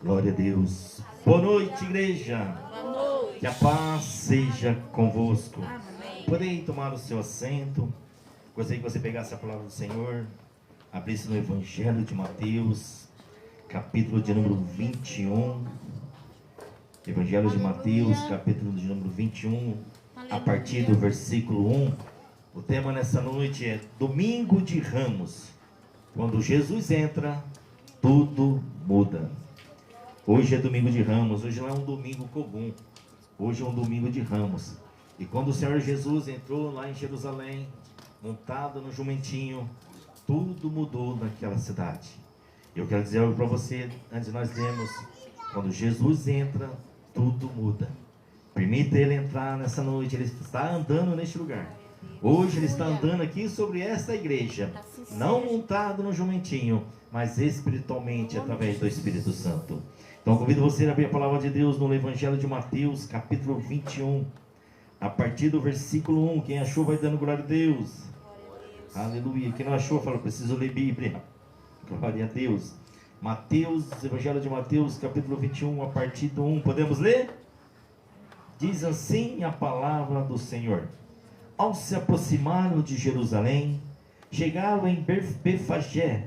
Glória a Deus. Boa noite, igreja. Boa noite. Que a paz seja convosco. Amém. Podem tomar o seu assento. Gostaria que você pegasse a palavra do Senhor, abrisse no Evangelho de Mateus, capítulo de número 21. Evangelho de Mateus, capítulo de número 21, a partir do versículo 1. O tema nessa noite é Domingo de Ramos. Quando Jesus entra, tudo muda. Hoje é domingo de Ramos, hoje não é um domingo comum, hoje é um domingo de Ramos. E quando o Senhor Jesus entrou lá em Jerusalém, montado no jumentinho, tudo mudou naquela cidade. Eu quero dizer algo para você, antes de nós lermos, quando Jesus entra, tudo muda. Permita Ele entrar nessa noite, Ele está andando neste lugar. Hoje Ele está andando aqui sobre esta igreja, não montado no jumentinho, mas espiritualmente através do Espírito Santo. Então convido você a abrir a palavra de Deus no Evangelho de Mateus, capítulo 21, a partir do versículo 1. Quem achou vai dando glória a Deus. Aleluia. Quem não achou, fala, preciso ler Bíblia. Glória a Deus. Mateus, Evangelho de Mateus, capítulo 21, a partir do 1. Podemos ler? Diz assim a palavra do Senhor. Ao se aproximaram de Jerusalém, chegaram em Befagé,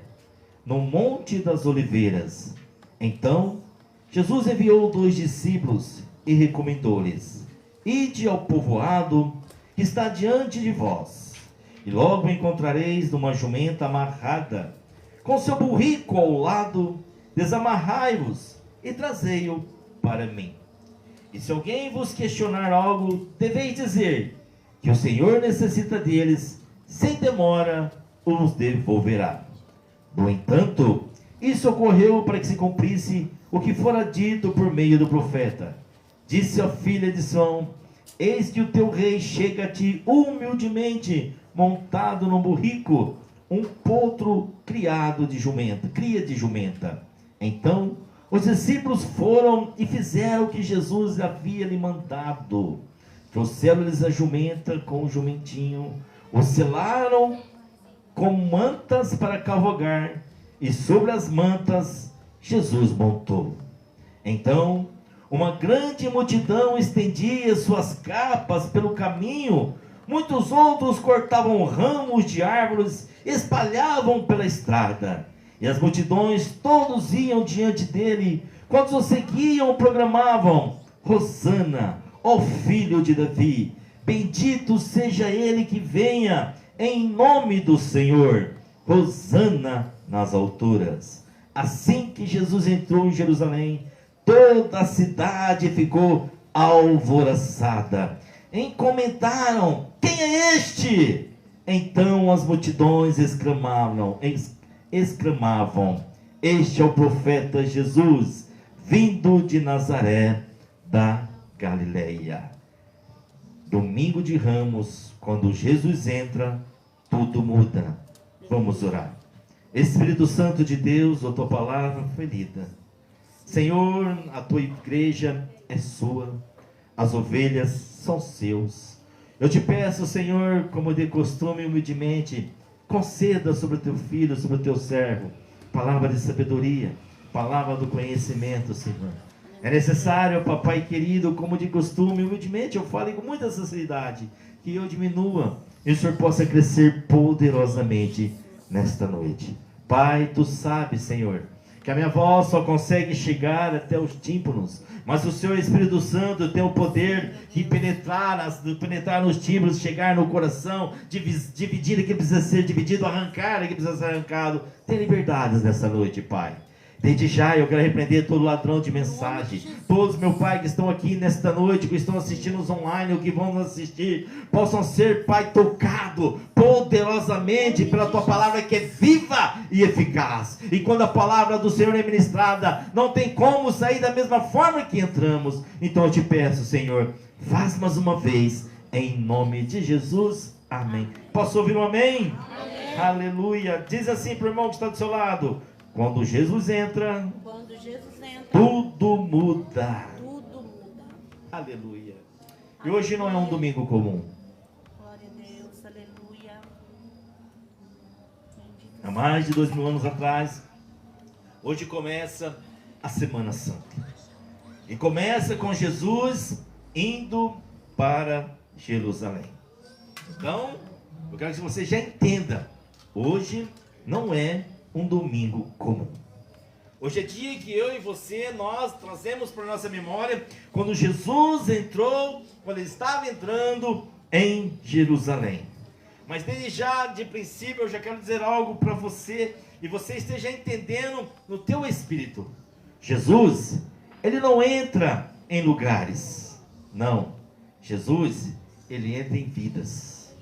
no Monte das Oliveiras. Então, Jesus enviou 2 discípulos e recomendou-lhes: Ide ao povoado que está diante de vós, e logo encontrareis uma jumenta amarrada, com seu burrico ao lado, desamarrai-vos e trazei-o para mim. E se alguém vos questionar algo, deveis dizer que o Senhor necessita deles, sem demora os devolverá. No entanto, isso ocorreu para que se cumprisse o que fora dito por meio do profeta. Disse a filha de Sião: Eis que o teu rei chega a ti humildemente, montado num burrico, um potro cria de jumenta. Então os discípulos foram e fizeram o que Jesus havia lhe mandado. Trouxeram-lhes a jumenta com o jumentinho, o selaram com mantas para cavalgar, e sobre as mantas Jesus montou. Então uma grande multidão estendia suas capas pelo caminho, muitos outros cortavam ramos de árvores, espalhavam pela estrada, e as multidões todos iam diante dele. Quando o seguiam, proclamavam: Hosana, ó filho de Davi, bendito seja ele que venha em nome do Senhor, Hosana nas alturas. Assim que Jesus entrou em Jerusalém, toda a cidade ficou alvoroçada. E comentaram: quem é este? Então as multidões exclamavam: este é o profeta Jesus, vindo de Nazaré da Galileia. Domingo de Ramos, quando Jesus entra, tudo muda. Vamos orar. Espírito Santo de Deus, a tua palavra foi lida. Senhor, a tua igreja é sua, as ovelhas são seus. Eu te peço, Senhor, como de costume, humildemente, conceda sobre o teu filho, sobre o teu servo, palavra de sabedoria, palavra do conhecimento, Senhor. É necessário, papai querido, como de costume, humildemente, eu falo com muita sinceridade, que eu diminua e o Senhor possa crescer poderosamente nesta noite. Pai, tu sabes, Senhor, que a minha voz só consegue chegar até os tímpanos, mas o Senhor Espírito Santo tem o poder de penetrar nos tímpanos, chegar no coração, dividir o que precisa ser dividido, arrancar o que precisa ser arrancado. Tem liberdades nessa noite, Pai. Desde já eu quero repreender todo ladrão de mensagem. Todos, meu Pai, que estão aqui nesta noite, que estão assistindo nos online, ou que vão nos assistir, possam ser, Pai, tocado poderosamente pela tua palavra, que é viva e eficaz. E quando a palavra do Senhor é ministrada, não tem como sair da mesma forma que entramos. Então eu te peço, Senhor, faz mais uma vez, em nome de Jesus. Amém. Posso ouvir um amém? Amém. Aleluia. Diz assim para o irmão que está do seu lado: quando Jesus entra, tudo muda. Tudo muda. Aleluia. E hoje não é um domingo comum. Glória a Deus, aleluia. Há mais de 2000 anos atrás, hoje começa a Semana Santa. E começa com Jesus indo para Jerusalém. Então, eu quero que você já entenda, hoje não é um domingo comum. Hoje é dia que eu e você, nós trazemos para nossa memória quando Jesus entrou, quando ele estava entrando em Jerusalém. Mas desde já, de princípio, eu já quero dizer algo para você, e você esteja entendendo no teu espírito. Jesus, ele não entra em lugares, não. Jesus, ele entra em vidas.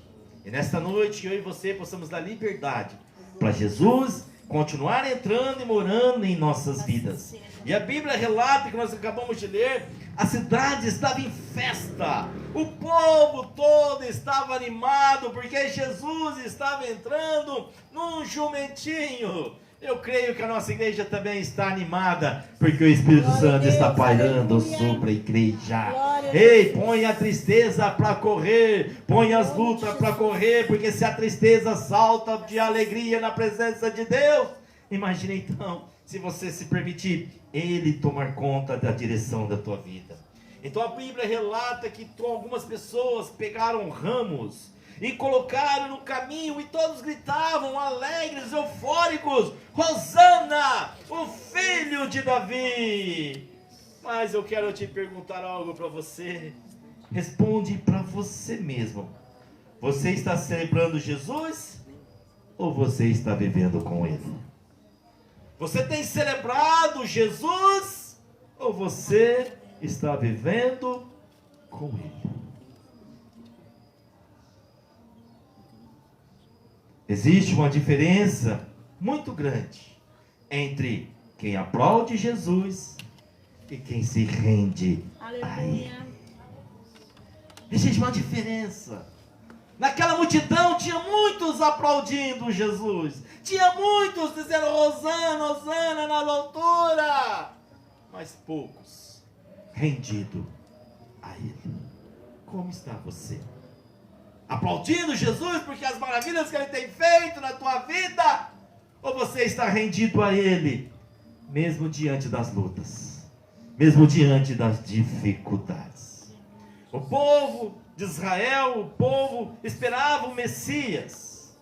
E nesta noite, eu e você possamos dar liberdade para Jesus continuar entrando e morando em nossas vidas. E a Bíblia relata, que nós acabamos de ler, a cidade estava em festa, o povo todo estava animado, porque Jesus estava entrando num jumentinho. Eu creio que a nossa igreja também está animada, porque o Espírito Santo está pairando sobre a igreja. Ei, põe a tristeza para correr, põe as lutas para correr, porque se a tristeza salta de alegria na presença de Deus, imagine então, se você se permitir, Ele tomar conta da direção da tua vida. Então a Bíblia relata que algumas pessoas pegaram ramos e colocaram no caminho, e todos gritavam alegres, eufóricos: Hosana, o filho de Davi. Mas eu quero te perguntar algo para você. Responde para você mesmo. Você está celebrando Jesus ou você está vivendo com Ele? Você tem celebrado Jesus ou você está vivendo com Ele? Existe uma diferença muito grande entre quem aplaude Jesus e quem se rende a Ele. Existe uma diferença. Naquela multidão tinha muitos aplaudindo Jesus, tinha muitos dizendo Hosana, Hosana na altura, mas poucos rendidos a Ele. Como está você? Aplaudindo Jesus porque as maravilhas que Ele tem feito na tua vida? Ou você está rendido a Ele, mesmo diante das lutas, mesmo diante das dificuldades? O povo de Israel, o povo esperava o Messias,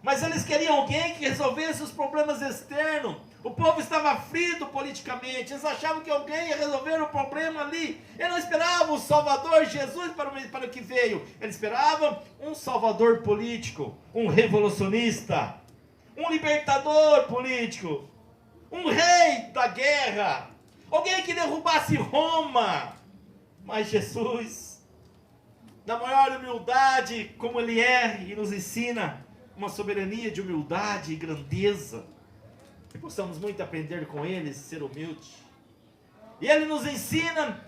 mas eles queriam alguém que resolvesse os problemas externos. O povo estava aflito politicamente, eles achavam que alguém ia resolver o problema ali. Eles não esperavam o Salvador Jesus para o que veio, eles esperavam um Salvador político, um revolucionista, um libertador político, um rei da guerra, alguém que derrubasse Roma. Mas Jesus, na maior humildade, como Ele é, e nos ensina uma soberania de humildade e grandeza, que possamos muito aprender com Ele, ser humilde. E Ele nos ensina,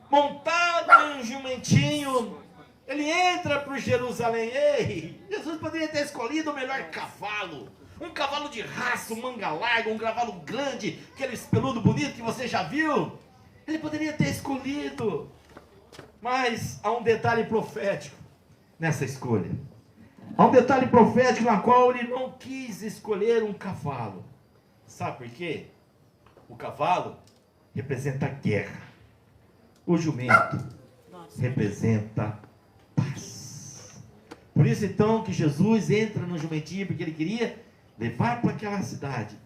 montado em um jumentinho, Ele entra por Jerusalém. Ei, Jesus poderia ter escolhido o melhor cavalo, um cavalo de raça, um manga larga, um cavalo grande, aquele peludo bonito que você já viu. Ele poderia ter escolhido. Mas há um detalhe profético nessa escolha. Há um detalhe profético na qual Ele não quis escolher um cavalo. Sabe por quê? O cavalo representa guerra. O jumento representa paz. Por isso então que Jesus entra no jumentinho, porque Ele queria levar para aquela cidade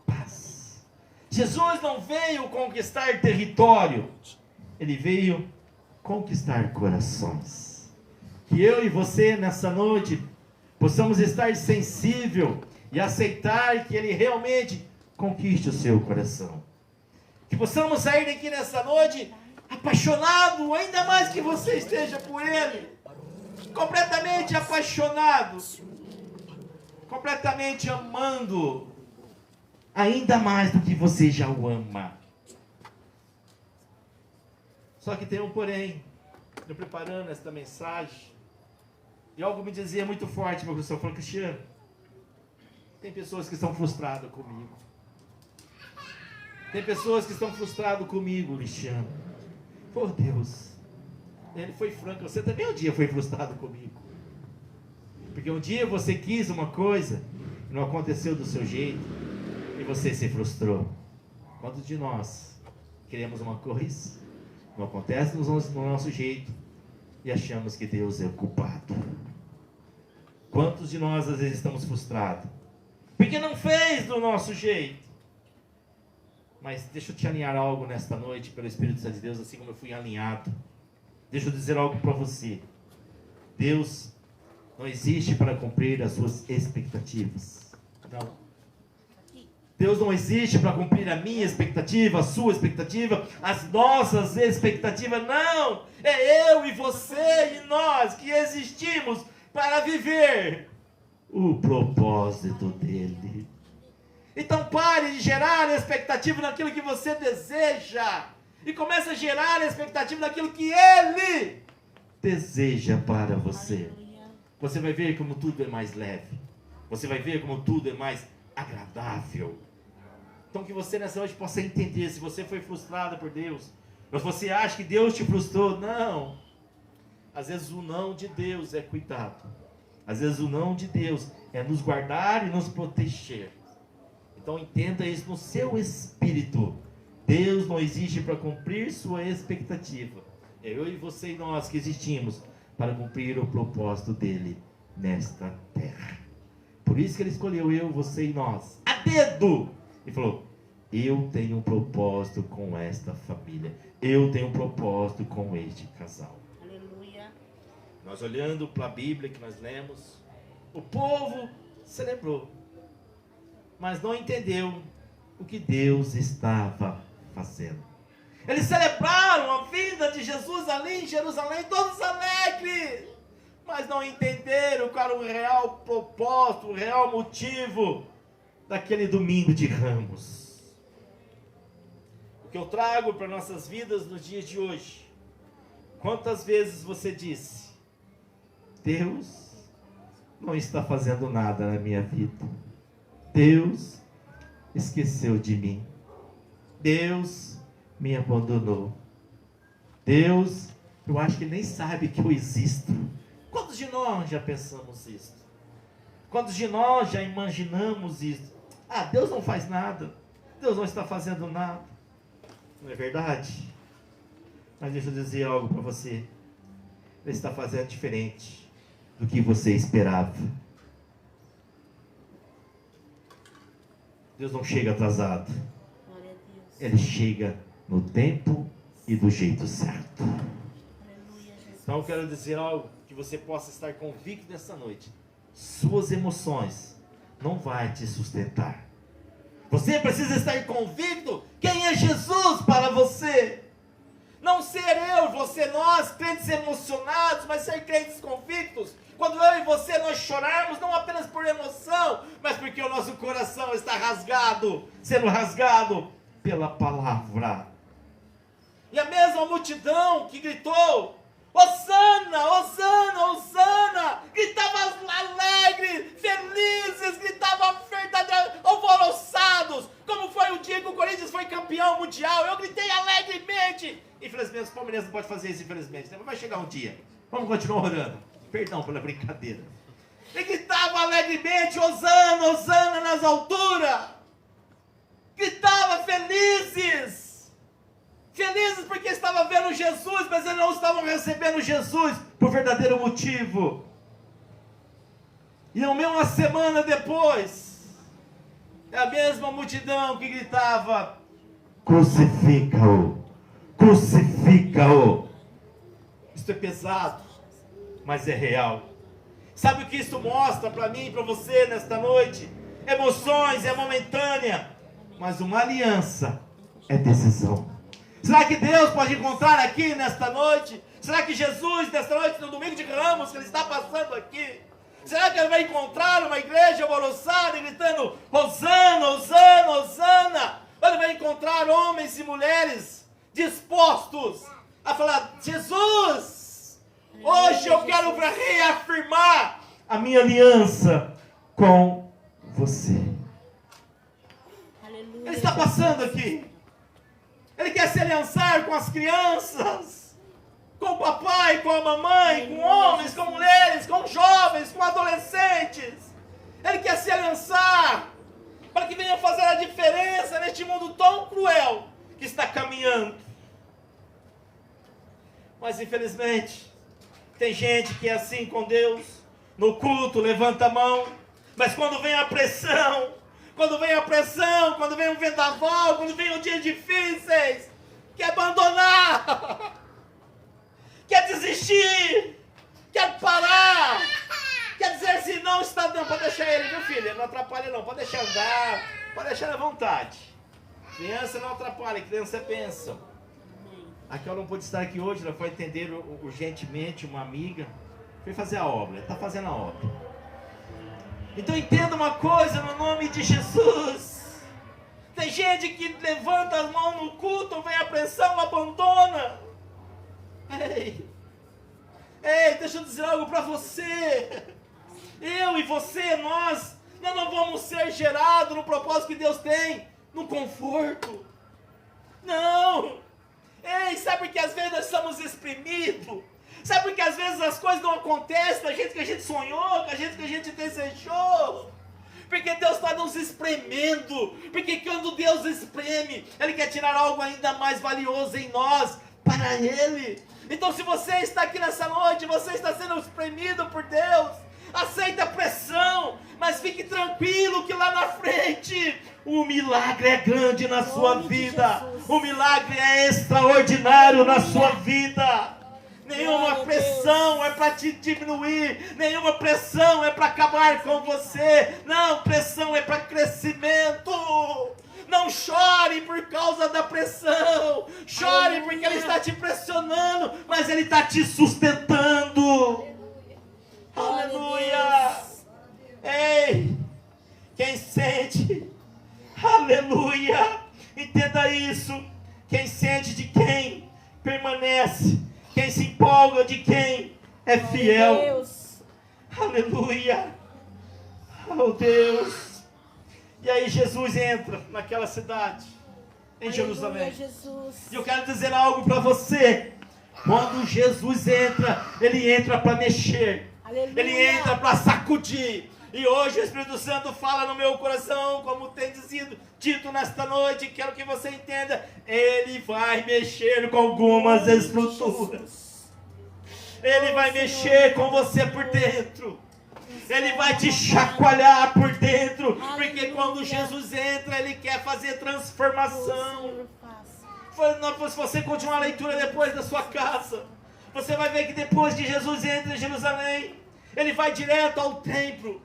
paz. Jesus não veio conquistar território, Ele veio conquistar corações. Que eu e você nessa noite possamos estar sensível e aceitar que Ele realmente conquiste o seu coração. Que possamos sair daqui nessa noite apaixonado, ainda mais que você esteja por Ele, completamente apaixonado, completamente amando, ainda mais do que você já o ama. Só que tem um porém, eu preparando esta mensagem, e algo me dizia muito forte, meu professor falou: Cristiano, tem pessoas que estão frustradas comigo. Tem pessoas que estão frustradas comigo, Cristiano. Por Deus. Ele foi franco, você também um dia foi frustrado comigo. Porque um dia você quis uma coisa, não aconteceu do seu jeito, e você se frustrou. Quantos de nós queremos uma coisa, não acontece no nosso jeito e achamos que Deus é o culpado? Quantos de nós às vezes estamos frustrados porque não fez do nosso jeito? Mas deixa eu te alinhar algo nesta noite pelo Espírito Santo de Deus, assim como eu fui alinhado. Deixa eu dizer algo para você. Deus não existe para cumprir as suas expectativas. Não. Deus não existe para cumprir a minha expectativa, a sua expectativa, as nossas expectativas. Não! É eu e você e nós que existimos para viver o propósito dele. Então pare de gerar expectativa naquilo que você deseja e comece a gerar expectativa naquilo que ele deseja para você. Você vai ver como tudo é mais leve. Você vai ver como tudo é mais agradável. Então que você nessa noite possa entender, se você foi frustrado por Deus, ou se você acha que Deus te frustrou, não. Às vezes o não de Deus é cuidado. Às vezes o não de Deus é nos guardar e nos proteger. Então entenda isso no seu espírito. Deus não existe para cumprir sua expectativa. É eu e você e nós que existimos para cumprir o propósito dele nesta terra. Por isso que ele escolheu eu, você e nós, a dedo. E falou, eu tenho um propósito com esta família. Eu tenho um propósito com este casal. Aleluia. Nós olhando para a Bíblia que nós lemos, o povo celebrou, mas não entendeu o que Deus estava fazendo. Eles celebraram a vinda de Jesus ali em Jerusalém, todos alegres, mas não entenderam qual era o real propósito, o real motivo daquele domingo de Ramos. O que eu trago para nossas vidas nos dias de hoje: quantas vezes você disse, Deus não está fazendo nada na minha vida, Deus esqueceu de mim, Deus me abandonou, Deus, eu acho que nem sabe que eu existo. Quantos de nós já pensamos isso? Quantos de nós já imaginamos isso? Ah, Deus não faz nada, Deus não está fazendo nada. Não é verdade? Mas deixa eu dizer algo para você. Ele está fazendo diferente do que você esperava. Deus não chega atrasado. Glória a Deus. Ele chega no tempo e do jeito certo. Aleluia, Jesus. Então eu quero dizer algo que você possa estar convicto nessa noite. Suas emoções não vai te sustentar. Você precisa estar convicto quem é Jesus para você. Não ser eu, você, nós, crentes emocionados, mas ser crentes convictos. Quando eu e você nós chorarmos, não apenas por emoção, mas porque o nosso coração está rasgado, sendo rasgado pela palavra. E a mesma multidão que gritou, Hosana, Hosana, Hosana, gritava alegre, felizes, gritavam verdadeiramente alvoroçados, como foi o dia que o Corinthians foi campeão mundial. Eu gritei alegremente. Infelizmente os palmeirenses não podem fazer isso, infelizmente, mas vai chegar um dia. Vamos continuar orando. Perdão pela brincadeira. Ele gritava alegremente, Hosana, Hosana nas alturas. Gritava felizes. Felizes porque estavam vendo Jesus, mas eles não estavam recebendo Jesus por verdadeiro motivo. E não mesmo uma semana depois, é a mesma multidão que gritava, crucifica-o, crucifica-o. Isso é pesado, mas é real. Sabe o que isso mostra para mim e para você nesta noite? Emoções é momentânea, mas uma aliança é decisão. Será que Deus pode encontrar aqui nesta noite? Será que Jesus nesta noite, no domingo de Ramos, que Ele está passando aqui, será que Ele vai encontrar uma igreja alvoroçada e gritando, Hosana, Hosana, Hosana? Ou Ele vai encontrar homens e mulheres dispostos a falar, Jesus, hoje eu quero reafirmar a minha aliança com você. Aleluia. Ele está passando aqui. Ele quer se aliançar com as crianças, com o papai, com a mamãe, com homens, com mulheres, com jovens, com adolescentes. Ele quer se aliançar para que que venha fazer a diferença neste mundo tão cruel que está caminhando. Mas infelizmente, tem gente que é assim com Deus, no culto levanta a mão, mas quando vem a pressão, quando vem um vendaval, quando vem dias difíceis, quer abandonar, quer desistir, quer parar, quer dizer assim, não está dando, pode deixar ele, viu filho, não atrapalha não, pode deixar andar, pode deixar à vontade. Criança não atrapalha, criança é bênção. Aqui ela não pôde estar aqui hoje, ela foi atender urgentemente uma amiga, foi fazer a obra, está fazendo a obra. Então entenda uma coisa, no nome de Jesus. Tem gente que levanta as mãos no culto, vem a pressão, abandona. Ei, deixa eu dizer algo para você. Eu e você, nós não vamos ser gerados no propósito que Deus tem, no conforto. Não. Ei, sabe que às vezes nós somos exprimidos? Sabe por que às vezes as coisas não acontecem da gente que a gente sonhou, da gente que a gente desejou? Porque Deus está nos espremendo. Porque quando Deus espreme, Ele quer tirar algo ainda mais valioso em nós, para Ele. Então se você está aqui nessa noite, você está sendo espremido por Deus, aceita a pressão, mas fique tranquilo que lá na frente o milagre é grande na sua vida. O milagre é extraordinário na sua vida. Nenhuma pressão é para te diminuir, nenhuma pressão é para acabar com você. Não, pressão é para crescimento. Não chore por causa da pressão, chore porque Ele está te pressionando, mas Ele está te sustentando. Aleluia. Ei, quem sente, aleluia, entenda isso. Quem sente de quem permanece, quem se empolga de quem é fiel. Deus. Aleluia. Oh Deus. E aí Jesus entra naquela cidade, em Jerusalém. Jesus. E eu quero dizer algo para você. Quando Jesus entra, Ele entra para mexer. Aleluia. Ele entra para sacudir. E hoje o Espírito Santo fala no meu coração, como tem dito nesta noite, quero que você entenda, Ele vai mexer com algumas estruturas. Ele vai mexer com você por dentro. Ele vai te chacoalhar por dentro. Porque quando Jesus entra, Ele quer fazer transformação. Se você continuar a leitura depois da sua casa, você vai ver que depois que Jesus entra em Jerusalém, Ele vai direto ao templo.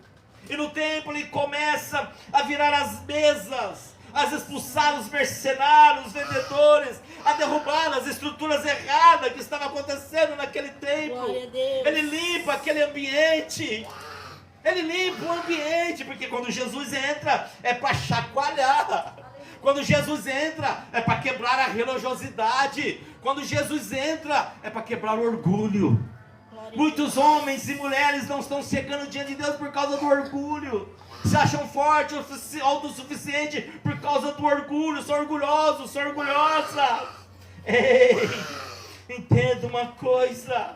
E no templo Ele começa a virar as mesas, a expulsar os mercenários, os vendedores, a derrubar as estruturas erradas que estavam acontecendo naquele templo. Ele limpa aquele ambiente. Ele limpa o ambiente, porque quando Jesus entra, é para chacoalhar. Quando Jesus entra, é para quebrar a religiosidade. Quando Jesus entra, é para quebrar o orgulho. Muitos homens e mulheres não estão chegando diante de Deus por causa do orgulho. Se acham fortes, autossuficientes por causa do orgulho. São orgulhosos, são orgulhosas. Ei, entenda uma coisa.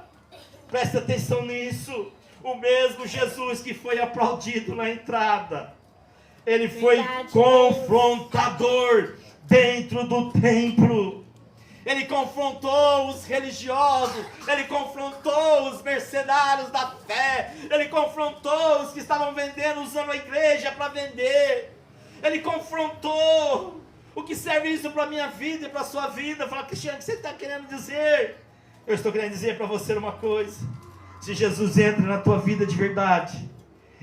Presta atenção nisso. O mesmo Jesus que foi aplaudido na entrada, Ele foi confrontador dentro do templo. Ele confrontou os religiosos, Ele confrontou os mercenários da fé, Ele confrontou os que estavam vendendo, usando a igreja para vender. Ele confrontou. O que serve isso para a minha vida e para a sua vida? Fala, Cristiano, o que você está querendo dizer? Eu estou querendo dizer para você uma coisa. Se Jesus entra na tua vida de verdade,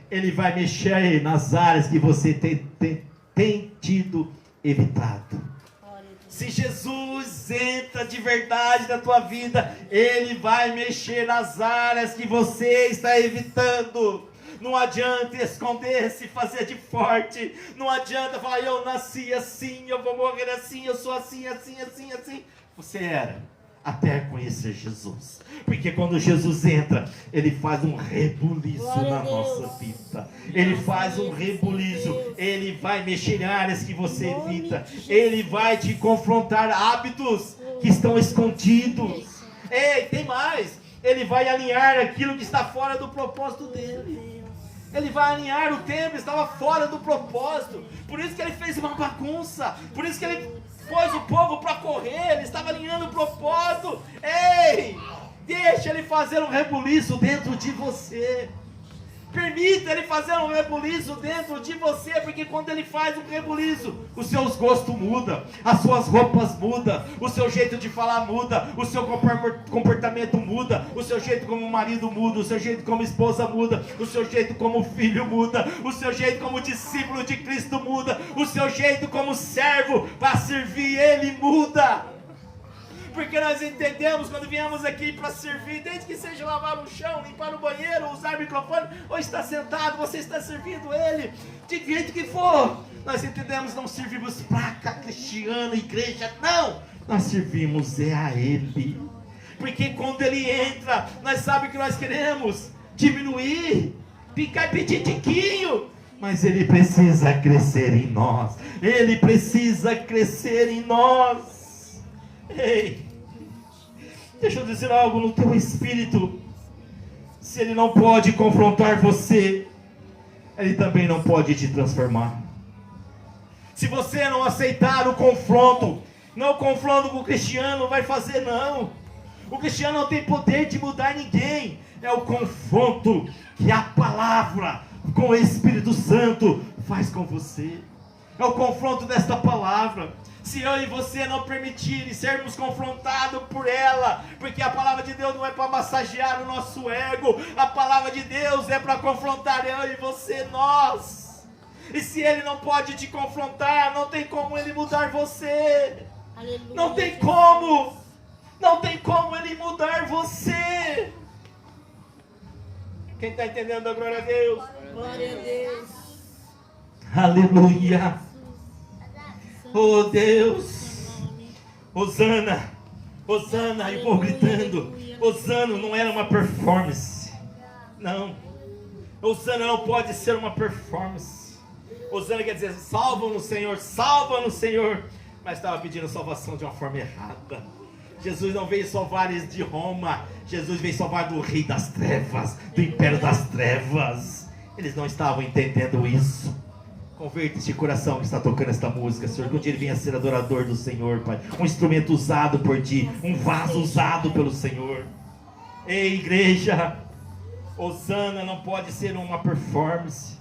Ele vai mexer aí nas áreas que você tem tido evitado. Se Jesus entra de verdade na tua vida, Ele vai mexer nas áreas que você está evitando. Não adianta esconder-se, fazer de forte. Não adianta falar, eu nasci assim, eu vou morrer assim, eu sou assim, assim, assim, assim. Você era, até conhecer Jesus. Porque quando Jesus entra, Ele faz um rebuliço na nossa vida. Ele faz um rebuliço. Ele vai mexer em áreas que você evita. Ele vai te confrontar hábitos que estão escondidos. Ei, tem mais. Ele vai alinhar aquilo que está fora do propósito dEle. Ele vai alinhar o templo, estava fora do propósito. Por isso que ele fez uma bagunça. Por isso que ele pôs o povo para correr. Ele estava alinhando o propósito. Ei, deixa ele fazer um rebuliço dentro de você. Permita ele fazer um rebuliço dentro de você, porque quando ele faz um rebuliço, os seus gostos mudam, as suas roupas mudam, o seu jeito de falar muda, o seu comportamento muda, o seu jeito como marido muda, o seu jeito como esposa muda, o seu jeito como filho muda, o seu jeito como discípulo de Cristo muda, o seu jeito como servo para servir ele muda. Porque nós entendemos quando viemos aqui para servir, desde que seja lavar o chão, limpar o banheiro, usar o microfone, ou estar sentado, você está servindo Ele, de jeito que for. Nós entendemos, não servimos placa cristiana, igreja, não. Nós servimos a Ele. Porque quando Ele entra, nós sabemos que nós queremos diminuir, ficar petitiquinho. Mas Ele precisa crescer em nós. Ele precisa crescer em nós. Ei, deixa eu dizer algo no teu espírito. Se ele não pode confrontar você, ele também não pode te transformar. Se você não aceitar o confronto, não o confronto com o cristiano vai fazer, não. O cristiano não tem poder de mudar ninguém. É o confronto que a palavra com o Espírito Santo faz com você. É o confronto desta palavra. Se eu e você não permitirem sermos confrontados por ela, porque a palavra de Deus não é para massagear o nosso ego, a palavra de Deus é para confrontar eu e você, nós. E se ele não pode te confrontar, não tem como ele mudar você. Aleluia. Não tem como. Não tem como ele mudar você. Quem está entendendo a glória a Deus? Glória a Deus. Aleluia. Oh Deus, Hosana, Hosana, e o povo gritando. Hosana não era uma performance, não. Hosana não pode ser uma performance. Hosana quer dizer, salva-nos Senhor, mas estava pedindo salvação de uma forma errada. Jesus não veio salvar eles de Roma, Jesus veio salvar do rei das trevas, do império das trevas. Eles não estavam entendendo isso. Converta este coração que está tocando esta música, Senhor, que um dia ele venha ser adorador do Senhor, Pai, um instrumento usado por Ti, um vaso usado pelo Senhor. Ei, igreja, Hosana não pode ser uma performance.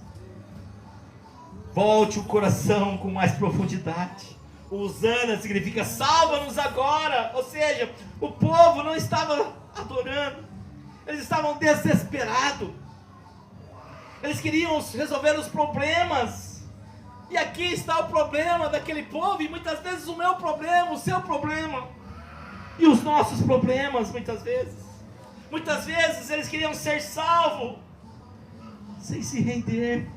Volte o coração com mais profundidade. Hosana significa salva-nos agora, ou seja, o povo não estava adorando, eles estavam desesperados, eles queriam resolver os problemas. E aqui está o problema daquele povo, e muitas vezes o meu problema, o seu problema, e os nossos problemas, muitas vezes. Muitas vezes eles queriam ser salvos, sem se render.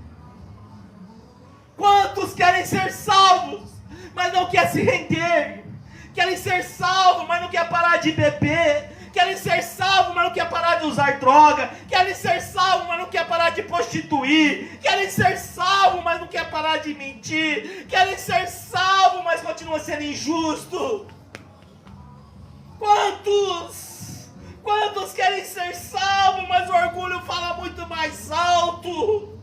Quantos querem ser salvos, mas não querem se render? Querem ser salvos, mas não querem parar de beber. Querem ser salvos, mas não querem parar de usar droga. Querem ser salvos, mas não querem parar de prostituir. Querem ser salvos, mas não querem parar de mentir. Querem ser salvos, mas continuam sendo injustos. Quantos querem ser salvos, mas o orgulho fala muito mais alto?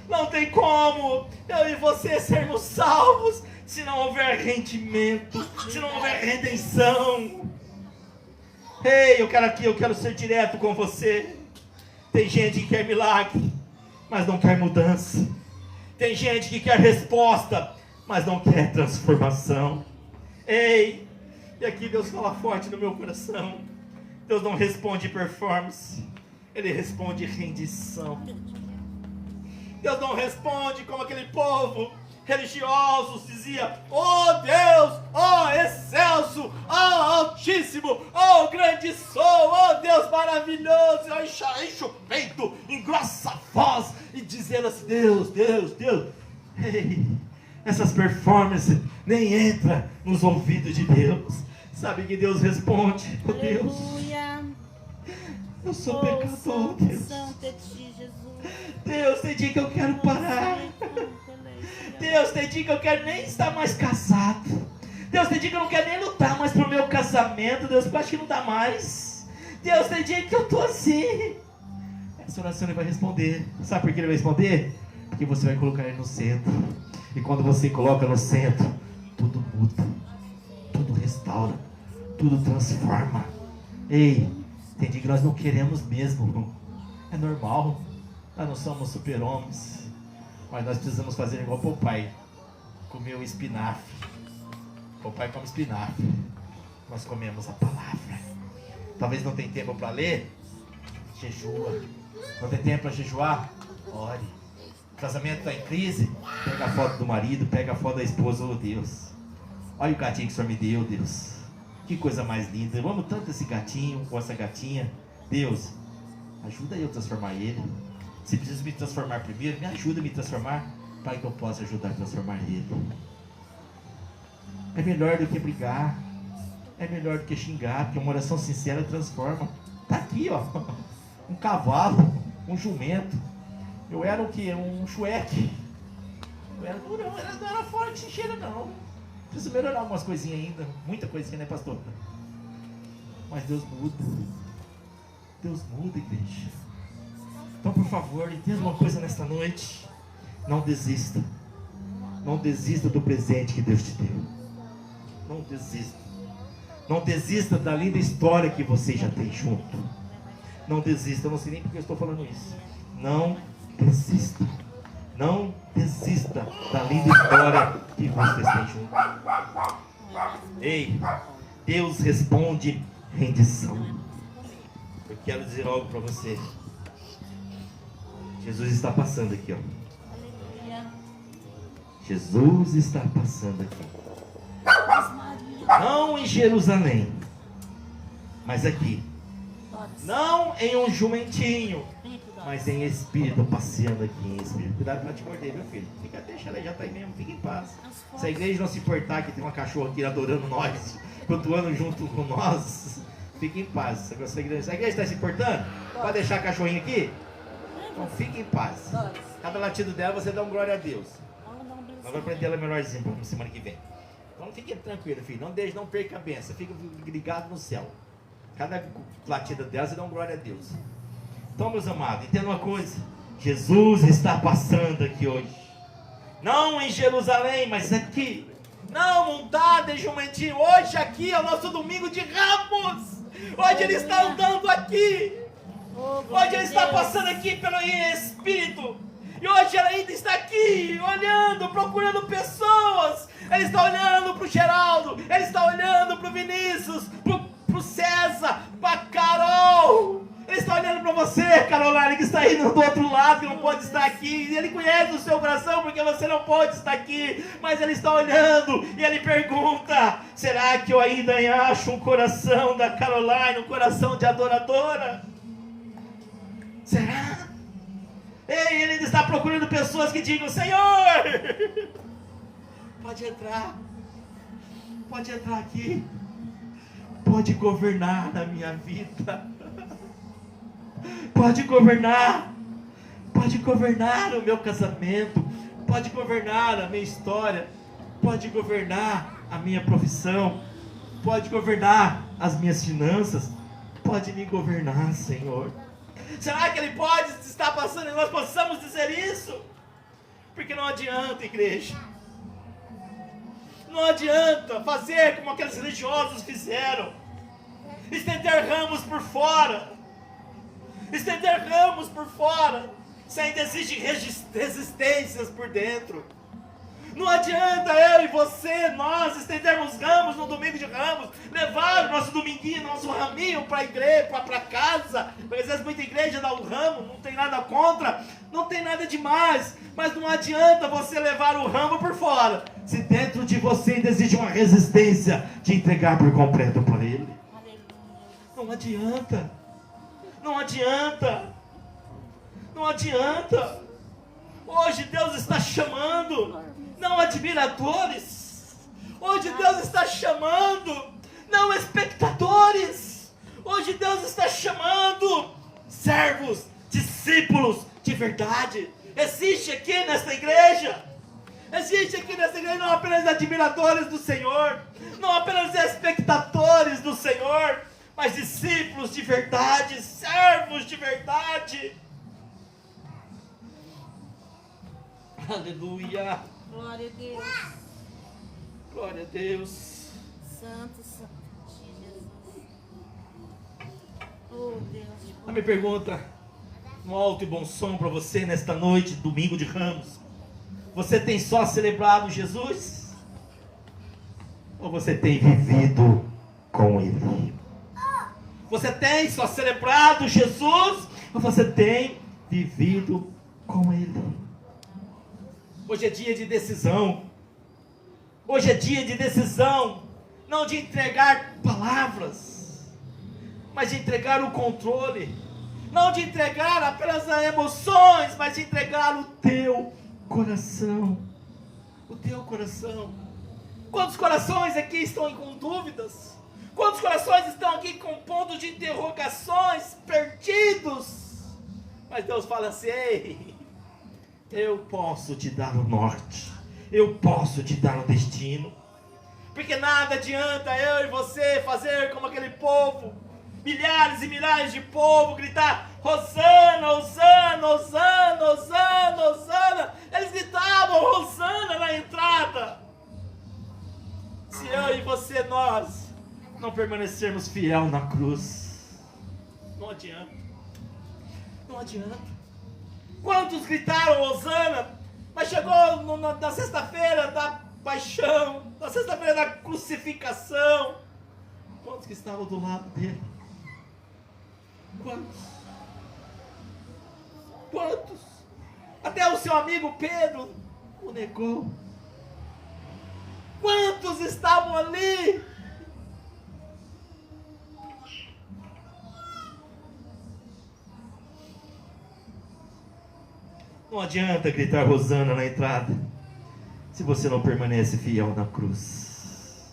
Não tem como eu e você sermos salvos se não houver rendimento, se não houver redenção. Ei, eu quero ser direto com você. Tem gente que quer milagre, mas não quer mudança. Tem gente que quer resposta, mas não quer transformação. Ei, e aqui Deus fala forte no meu coração. Deus não responde performance, Ele responde rendição. Deus não responde como aquele povo religiosos dizia: oh Deus, oh excelso, oh altíssimo, oh grande sou, oh Deus maravilhoso. Enche o peito, engrossa a voz e dizendo assim: Deus, Deus, Deus. Ei, essas performances nem entram nos ouvidos de Deus. Sabe que Deus responde: oh Deus, eu sou pecador, Deus. Santo é ti, Jesus. Deus, tem dia que eu quero parar. Deus, tem dia que eu quero nem estar mais casado. Deus, tem dia que eu não quero nem lutar mais pro meu casamento. Deus, eu acho que não dá mais. Deus, tem dia que eu tô assim. essa oração Ele vai responder. Sabe por que Ele vai responder? Porque você vai colocar Ele no centro. E quando você coloca no centro, tudo muda, tudo restaura, tudo transforma. Ei, tem dia que nós não queremos mesmo. É normal. Nós não somos super-homens. Mas nós precisamos fazer igual o pai. Comer o espinafre. O pai come espinafre. Nós comemos a palavra. Talvez não tenha tempo para ler. Jejua. Não tem tempo para jejuar? Ore. O casamento está em crise? Pega a foto do marido, pega a foto da esposa. Oh Deus, olha o gatinho que o Senhor me deu, Deus. Que coisa mais linda. Eu amo tanto esse gatinho ou essa gatinha. Deus, ajuda eu a transformar ele. Se preciso me transformar primeiro, me ajuda a me transformar, para que eu possa ajudar a transformar ele. É melhor do que brigar. É melhor do que xingar, porque uma oração sincera transforma. Está aqui, ó. Um cavalo, um jumento. Eu era o quê? Um chueque. Eu era durão, não era fora de xixeira, não. Preciso melhorar algumas coisinhas ainda. Muita coisinha, né, pastor? Mas Deus muda. Deus muda, igreja. Então, por favor, entenda uma coisa nesta noite. Não desista. Não desista do presente que Deus te deu. Não desista. Não desista da linda história que você já tem junto. Não desista. Eu não sei nem porque eu estou falando isso. Não desista. Não desista da linda história que vocês têm junto. Ei, Deus responde rendição. Eu quero dizer algo para você. Jesus está passando aqui, ó. Jesus está passando aqui. Não em Jerusalém, mas aqui. Não em um jumentinho, mas em espírito, passeando aqui em espírito. Cuidado para te morder, meu filho. Deixa ela, já está aí mesmo, fica em paz. Se a igreja não se importar que tem uma cachorra aqui adorando nós, cultuando junto com nós, fique em paz. Se a igreja está se importando, pode deixar a cachorrinha aqui? Então fique em paz. Cada latido dela você dá um glória a Deus. Nós vamos aprender ela menorzinha para semana que vem. Então fique tranquilo, filho. Não perca a benção. Fica ligado no céu. Cada latida dela você dá um glória a Deus. Então, meus amados, entenda uma coisa. Jesus está passando aqui hoje. Não em Jerusalém, mas aqui. Não montado em jumentinho. Hoje aqui é o nosso domingo de Ramos. Hoje Ele está andando aqui. Hoje Ele está passando aqui pelo Espírito. E hoje Ele ainda está aqui, olhando, procurando pessoas. Ele está olhando para o Geraldo. Ele está olhando para o Vinícius, para o César, para a Carol. Ele está olhando para você, Caroline, que está aí do outro lado, que não pode estar aqui. E Ele conhece o seu coração, porque você não pode estar aqui. Mas Ele está olhando e Ele pergunta: será que eu ainda acho um coração da Caroline, um coração de adoradora? Será? Ei, Ele está procurando pessoas que digam: Senhor, pode entrar aqui, pode governar na minha vida, pode governar o meu casamento, pode governar a minha história, pode governar a minha profissão, pode governar as minhas finanças, pode me governar, Senhor. Será que Ele pode estar passando e nós possamos dizer isso? Porque não adianta, igreja. Não adianta fazer como aqueles religiosos fizeram. Estender ramos por fora. Estender ramos por fora. Se ainda existem resistências por dentro. Não adianta eu e você, nós estendermos ramos no domingo de Ramos, levar o nosso dominguinho, nosso raminho para a igreja, para casa. Porque às vezes muita igreja dá o ramo, não tem nada contra, não tem nada demais. Mas não adianta você levar o ramo por fora, se dentro de você ainda existe uma resistência de entregar por completo para Ele. Não adianta. Não adianta. Não adianta. Hoje Deus está chamando não admiradores. Hoje Deus está chamando não espectadores. Hoje Deus está chamando servos, discípulos de verdade. Existe aqui nesta igreja não apenas admiradores do Senhor, não apenas espectadores do Senhor, mas discípulos de verdade, servos de verdade. Aleluia. Glória a Deus. Glória a Deus. Santo, santo Jesus. Oh, Deus. A minha pergunta, um alto e bom som para você nesta noite, domingo de Ramos. Você tem só celebrado Jesus? Ou você tem vivido com Ele? Você tem só celebrado Jesus? Ou você tem vivido com Ele? Hoje é dia de decisão. Hoje é dia de decisão. Não de entregar palavras, mas de entregar o controle. Não de entregar apenas as emoções, mas de entregar o teu coração. O teu coração. Quantos corações aqui estão com dúvidas? Quantos corações estão aqui com pontos de interrogações, perdidos? Mas Deus fala assim: ei, eu posso te dar o norte. Eu posso te dar o destino. Porque nada adianta eu e você fazer como aquele povo. Milhares e milhares de povo gritar: Hosana, Hosana, Hosana, Hosana, Hosana. Eles gritavam Hosana na entrada. Se eu e você, nós não permanecermos fiel na cruz, não adianta. Não adianta. Quantos gritaram Hosana, mas chegou na sexta-feira da paixão, na sexta-feira da crucificação, quantos que estavam do lado dele? Quantos? Quantos? Até o seu amigo Pedro o negou. Quantos estavam ali? Não adianta gritar Hosana na entrada, se você não permanece fiel na cruz.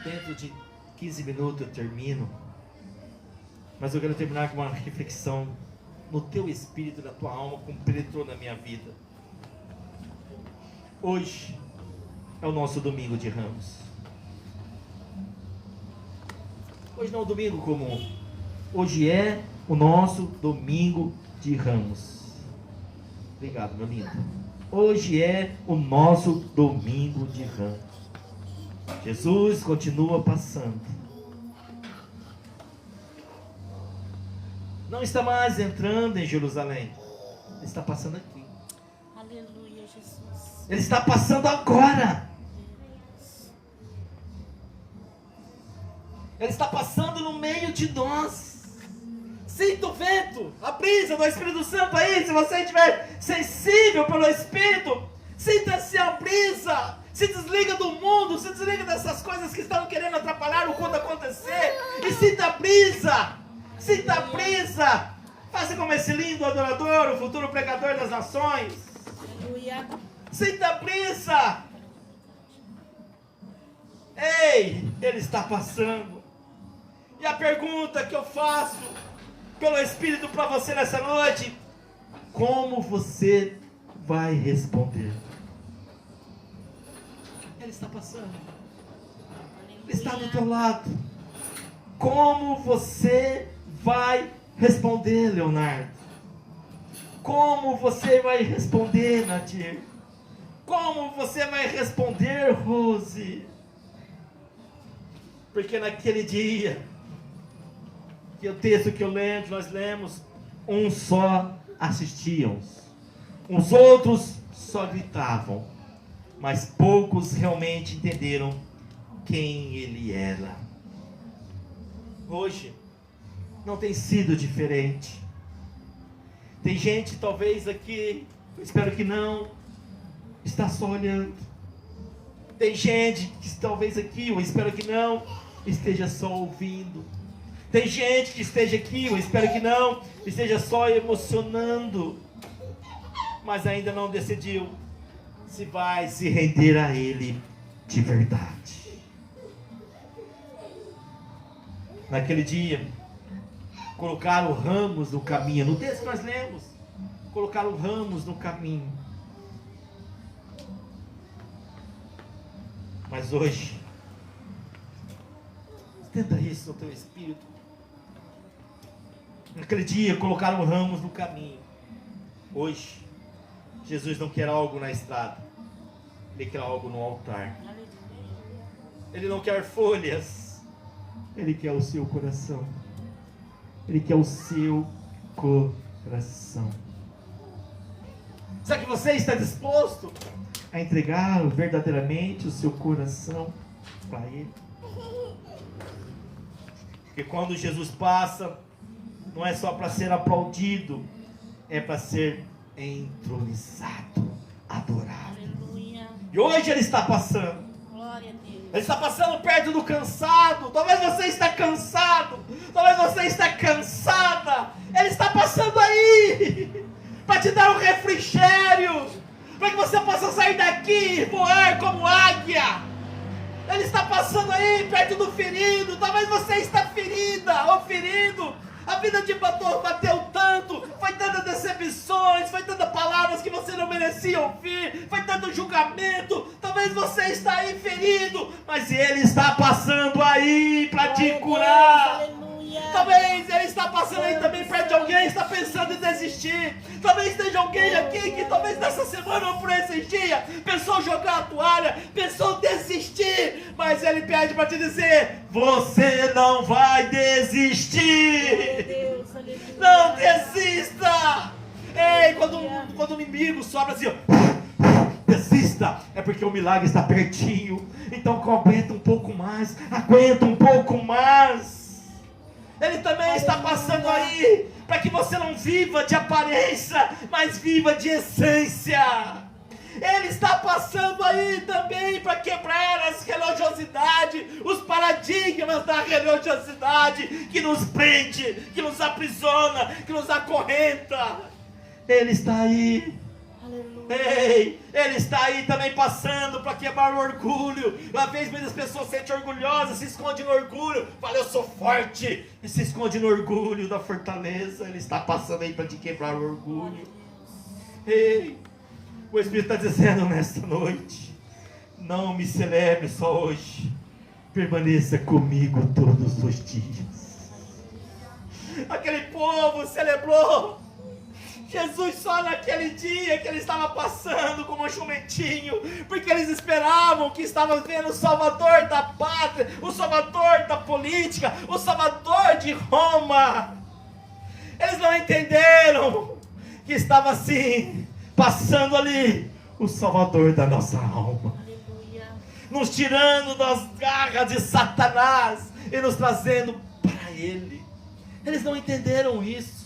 Dentro de 15 minutos eu termino, mas eu quero terminar com uma reflexão no teu espírito, na tua alma, como penetrou na minha vida. Hoje é o nosso domingo de Ramos. Hoje não é um domingo comum. Hoje é o nosso domingo de Ramos. Obrigado, meu lindo. Hoje é o nosso domingo de Ramos. Jesus continua passando. Não está mais entrando em Jerusalém. Ele está passando aqui. Aleluia, Jesus. Ele está passando agora. Ele está passando no meio de nós. Sinta o vento, a brisa do Espírito Santo aí. Se você estiver sensível pelo Espírito, sinta-se a brisa. Se desliga do mundo, se desliga dessas coisas que estão querendo atrapalhar o culto acontecer. E sinta a brisa. Sinta a brisa. Faça como esse lindo adorador, o futuro pregador das nações. Aleluia. Sinta a brisa. Ei, ele está passando. E a pergunta que eu faço pelo Espírito para você nessa noite: como você vai responder? Ele está passando. Ele está do teu lado. Como você vai responder, Leonardo? Como você vai responder, Nadir? Como você vai responder, Rose? Porque naquele dia, que o texto que nós lemos, uns só assistiam, os outros só gritavam, mas poucos realmente entenderam quem ele era. Hoje não tem sido diferente. Tem gente talvez aqui, eu espero que não, está só olhando. Tem gente que talvez aqui, eu espero que não, esteja só ouvindo. Tem gente que esteja aqui, eu espero que não, esteja só emocionando, mas ainda não decidiu se vai se render a Ele de verdade. Naquele dia, colocaram ramos no caminho. No texto que nós lemos, colocaram ramos no caminho. Mas hoje, tenta isso no teu espírito. Naquele dia, colocaram ramos no caminho. Hoje, Jesus não quer algo na estrada, Ele quer algo no altar. Aleluia. Ele não quer folhas, Ele quer o seu coração. Ele quer o seu coração. Será que você está disposto a entregar verdadeiramente o seu coração para Ele? Porque quando Jesus passa, não é só para ser aplaudido, é para ser entronizado, adorado. Aleluia. E hoje Ele está passando. Glória a Deus. Ele está passando perto do cansado. Talvez você está cansado. Talvez você está cansada. Ele está passando aí para te dar um refrigério, para que você possa sair daqui e voar como águia. Ele está passando aí perto do ferido. Talvez você está ferida ou ferido. A vida te bateu tanto, foi tantas decepções, foi tantas palavras que você não merecia ouvir, foi tanto julgamento. Talvez você está aí ferido, mas Ele está passando aí para te curar. Aleluia. Talvez Ele está passando aí também perto de alguém que está pensando em desistir. Talvez esteja alguém aqui que talvez nessa semana ou por esses dias pensou jogar a toalha, pensou desistir, mas Ele pede para te dizer: você não vai desistir. Deus, aleluia. Não desista. Ei, quando o inimigo sobra assim, ó, desista, é porque o milagre está pertinho. Então aguenta um pouco mais, aguenta um pouco mais. Ele também está passando aí para que você não viva de aparência, mas viva de essência. Ele está passando aí também para quebrar as religiosidades, os paradigmas da religiosidade que nos prende, que nos aprisiona, que nos acorrenta. Ele está aí. Aleluia. Ei, Ele está aí também passando para quebrar o orgulho. Uma vez muitas pessoas se sentem orgulhosas, se escondem no orgulho, fala: eu sou forte, e se esconde no orgulho da fortaleza. Ele está passando aí para te quebrar o orgulho. Ei, o Espírito está dizendo nesta noite: não me celebre só hoje, permaneça comigo todos os dias. Aquele povo celebrou Jesus só naquele dia que ele estava passando como um jumentinho, porque eles esperavam que estavam vendo o Salvador da pátria, o Salvador da política, o Salvador de Roma. Eles não entenderam que estava assim, passando ali, o Salvador da nossa alma, Aleluia. nos tirando das garras de Satanás e nos trazendo para Ele. Eles não entenderam isso.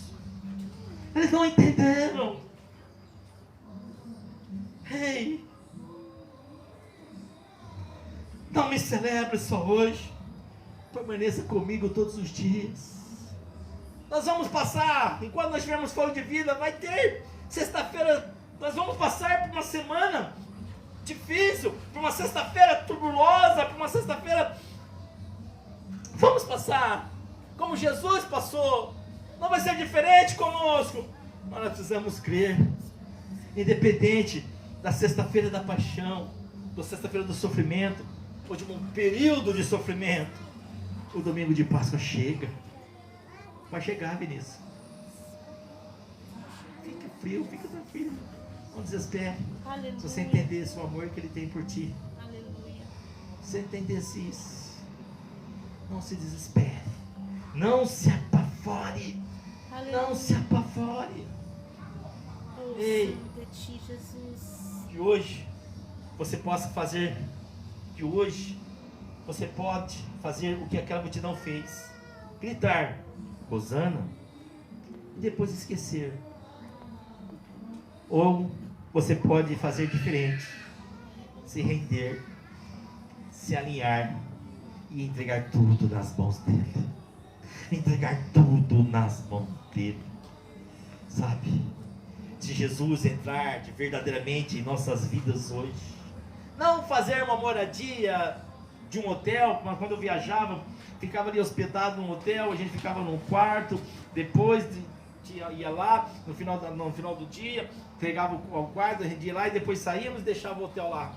Eles não entenderam. Ei, não me celebre só hoje, permaneça comigo todos os dias. Nós vamos passar, enquanto nós tivermos fome de vida, vai ter sexta-feira, nós vamos passar por uma semana difícil, por uma sexta-feira turbulosa, por uma sexta-feira, vamos passar como Jesus passou. Não vai ser diferente conosco, mas nós precisamos crer. Independente da sexta-feira da paixão, da sexta-feira do sofrimento, ou de um período de sofrimento, o domingo de Páscoa chega. Vai chegar, Vinícius. Fica frio, fica tranquilo, não desespere. Aleluia. Se você entendesse o amor que Ele tem por ti, Aleluia. se você entendesse isso, não se desespere, não se apavore. Não se apavore. Oh, Ei. santo é ti, Jesus. Que hoje você possa fazer, que hoje você pode fazer o que aquela multidão fez: gritar Hosana e depois esquecer. Ou você pode fazer diferente: se render, se alinhar e entregar tudo nas mãos dele. Entregar tudo nas mãos dele. Sabe? Se Jesus entrar verdadeiramente em nossas vidas hoje, não fazer uma moradia de um hotel, mas quando eu viajava, ficava ali hospedado num hotel, a gente ficava num quarto, depois ia lá, no final do dia, pegava o quarto, a gente ia lá e depois saíamos e deixava o hotel lá.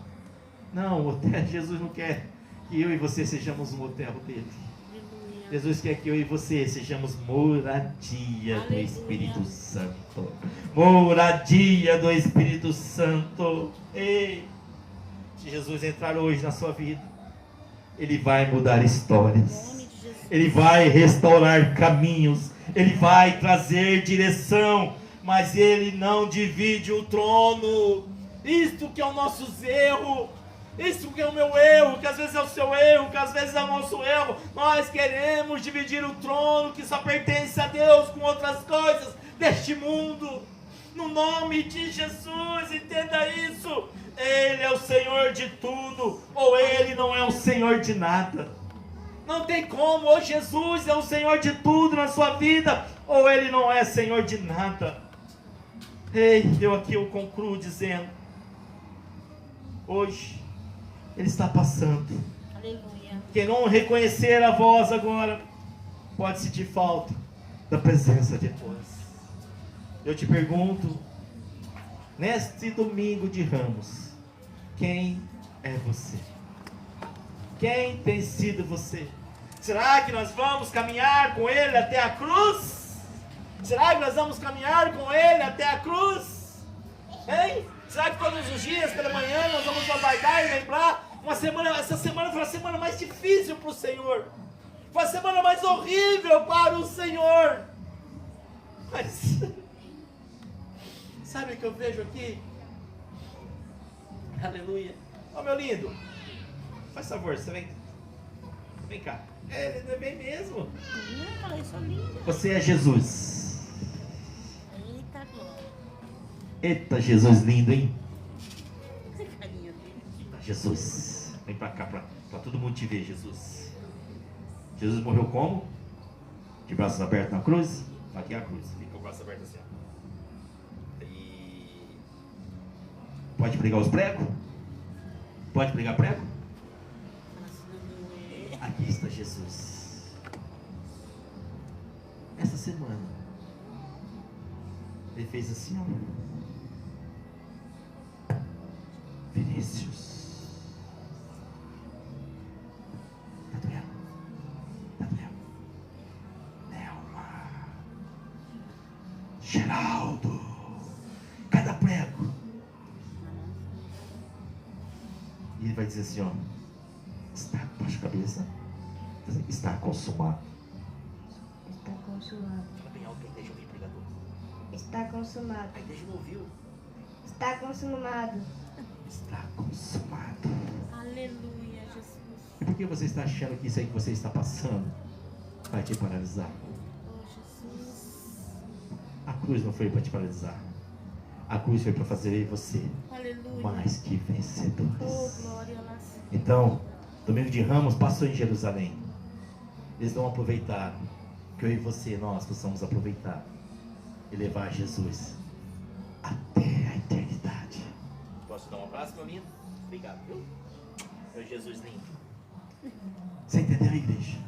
Não, o hotel, Jesus não quer que eu e você sejamos um hotel dele. Jesus quer que eu e você sejamos moradia do Aleluia. Espírito Santo. Moradia do Espírito Santo. Ei, se Jesus entrar hoje na sua vida, Ele vai mudar Em histórias. nome de Jesus. Ele vai restaurar caminhos. Ele vai trazer direção. Mas Ele não divide o trono. Isto que é o nosso erro. Isso que é o meu erro, que às vezes é o seu erro, que às vezes é o nosso erro. Nós queremos dividir o trono que só pertence a Deus com outras coisas deste mundo. No nome de Jesus, entenda isso. Ele é o Senhor de tudo, ou Ele não é o Senhor de nada. Não tem como, ou Jesus é o Senhor de tudo na sua vida, ou Ele não é Senhor de nada. Ei, eu concluo dizendo, hoje Ele está passando. Aleluia. Quem não reconhecer a voz agora, pode sentir falta da presença de Deus. Eu te pergunto, neste domingo de Ramos, quem é você? Quem tem sido você? Será que nós vamos caminhar com Ele até a cruz? Será que nós vamos caminhar com Ele até a cruz? Hein? Será que todos os dias, pela manhã, nós vamos aguardar e lembrar? Essa semana foi a semana mais difícil para o Senhor. Foi a semana mais horrível para o Senhor. Mas, sabe o que eu vejo aqui? Aleluia. Ô meu lindo, faz favor, você vem cá. Ele vem mesmo. Eu falei, sou linda. Você é Jesus. Eita glória. Eita, Jesus lindo, hein? Que carinha dele. Eita, Jesus. Vem pra cá, pra todo mundo te ver, Jesus. Jesus morreu como? De braços abertos na cruz? Aqui é a cruz. Fica o braço aberto assim, ó. E... pode pregar os pregos? Pode pregar prego? Aqui está Jesus. Essa semana Ele fez assim, ó. Vinícius, tá doendo? Tá doendo? Nelma, Geraldo, cada prego. E Ele vai dizer assim, ó. Está, baixa a cabeça. Está consumado. Está consumado. Fala bem alto aí, deixa eu ouvir, pregador. Está consumado. Aí deixa eu ouvir. Está consumado. Está consumado. Aleluia, Jesus. E por que você está achando que isso aí que você está passando vai te paralisar? Oh, Jesus. A cruz não foi para te paralisar. A cruz foi para fazer eu e você Aleluia. mais que Oh, vencedores. glória a Deus. Então, domingo de Ramos passou em Jerusalém. Eles não aproveitaram. Que eu e você, nós possamos aproveitar e levar Jesus até a eternidade. Posso dar um abraço, meu lindo? Obrigado, viu? Meu Jesus lindo. Você entendeu, igreja?